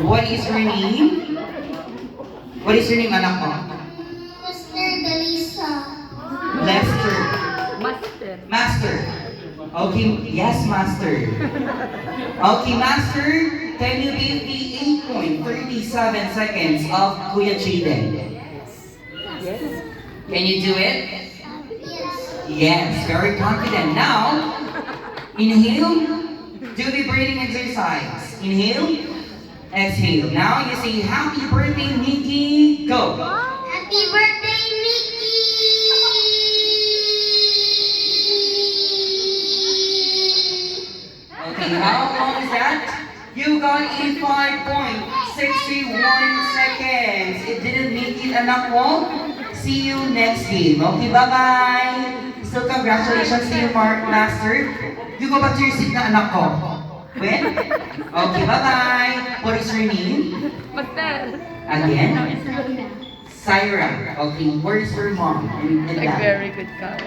What is your name? What is your name, anak mo? Mr. Dalisa. Lester. Master. Master. Okay, yes, Master. Okay, Master, can you give me 8.37 seconds of Kuya Jaden? Yes. Can you do it? Yes. Yes, very confident. Now, inhale, do the breathing exercise. Inhale, exhale. Now you say, happy birthday, Nikki. Go. Happy birthday, Mickey! Okay, how long is that? You got 85.61 seconds. It didn't make it, anak mo. See you next game. Okay, bye-bye. So congratulations to you, Mark Master. You go back to your seat na, anak ko. When? Okay, bye-bye. What is your name? Master. Again? Syra. Okay, where's your mom and Like dad? very good ka.